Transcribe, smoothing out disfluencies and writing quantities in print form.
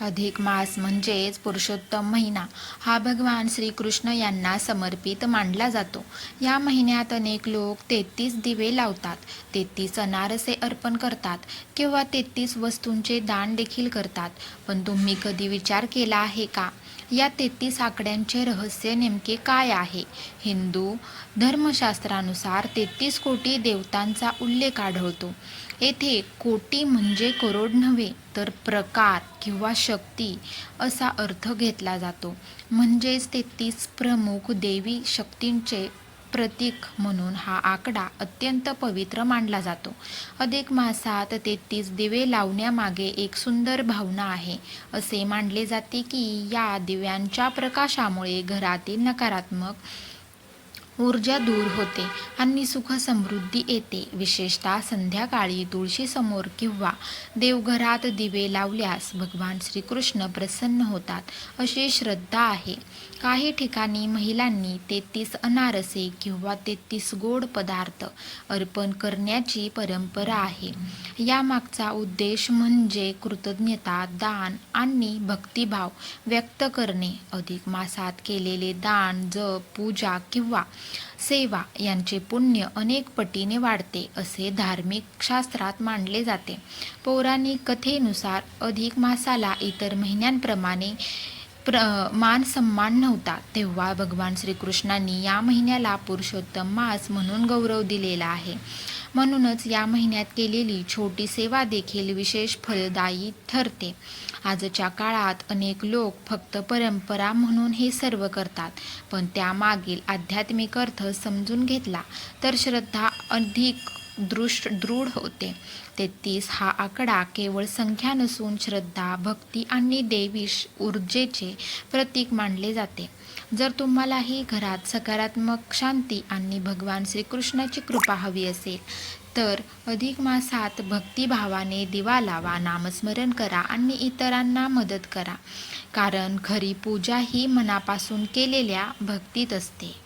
अधिक मास म्हणजेच पुरुषोत्तम महिना हा भगवान श्रीकृष्ण यांना समर्पित मानला जातो. या महिन्यात अनेक लोक 33 दिवे लावतात, 33 अनारसे अर्पण करतात किंवा 33 वस्तूंचे दान देखील करतात. पण तुम्ही कधी विचार केला आहे का, या 33 आकड्यांचे रहस्य नेमके काय आहे? हिंदू धर्मशास्त्रानुसार 33 कोटी देवतांचा उल्लेख आढळतो. येथे कोटी म्हणजे करोड नव्हे, तर प्रकार किंवा शक्ती असा अर्थ घेतला जातो. म्हणजेच 33 प्रमुख देवी शक्तींचे प्रतीक म्हणून हा आकडा अत्यंत पवित्र मानला जातो. अधिक मासात 33 दिवे लावण्यामागे एक सुंदर भावना आहे. असे मानले जाते की या दिव्यांच्या प्रकाशामुळे घरातील नकारात्मक ऊर्जा दूर होते आणि सुख समृद्धी येते. विशेषतः संध्याकाळी तुळशीसमोर किंवा देवघरात दिवे लावल्यास भगवान श्रीकृष्ण प्रसन्न होतात, अशी श्रद्धा आहे. काही ठिकाणी महिलांनी 33 अनारसे किंवा 33 गोड पदार्थ अर्पण करण्याची परंपरा आहे. यामागचा उद्देश म्हणजे कृतज्ञता, दान आणि भक्तिभाव व्यक्त करणे. अधिक मासात केलेले दान, जप, पूजा किंवा सेवा यांचे पुण्य अनेक पटीने वाढते, असे धार्मिक शास्त्रात मानले जाते. पौराणिक कथेनुसार अधिक मासाला इतर महिन्यांप्रमाणे मान सन्मान नव्हता. तेव्हा भगवान श्रीकृष्णांनी या महिन्याला पुरुषोत्तम मास म्हणून गौरव दिलेला आहे. म्हणूनच या महिन्यात केलेली छोटी सेवा देखील विशेष फलदायी ठरते. आजच्या काळात अनेक लोक फक्त परंपरा म्हणून हे सर्व करतात, पण त्यामागील आध्यात्मिक अर्थ समजून घेतला तर श्रद्धा अधिक दृढ होते. 33 हा आकडा केवळ संख्या नसून श्रद्धा, भक्ती आणि दैवी ऊर्जेचे प्रतीक मानले जाते. जर तुम्हालाही घरात सकारात्मक शांती आणि भगवान श्रीकृष्णाची कृपा हवी असेल तर अधिक मासात भक्तिभावाने दिवा लावा, नामस्मरण करा आणि इतरांना मदत करा. कारण खरी पूजा ही मनापासून केलेल्या भक्तीत असते.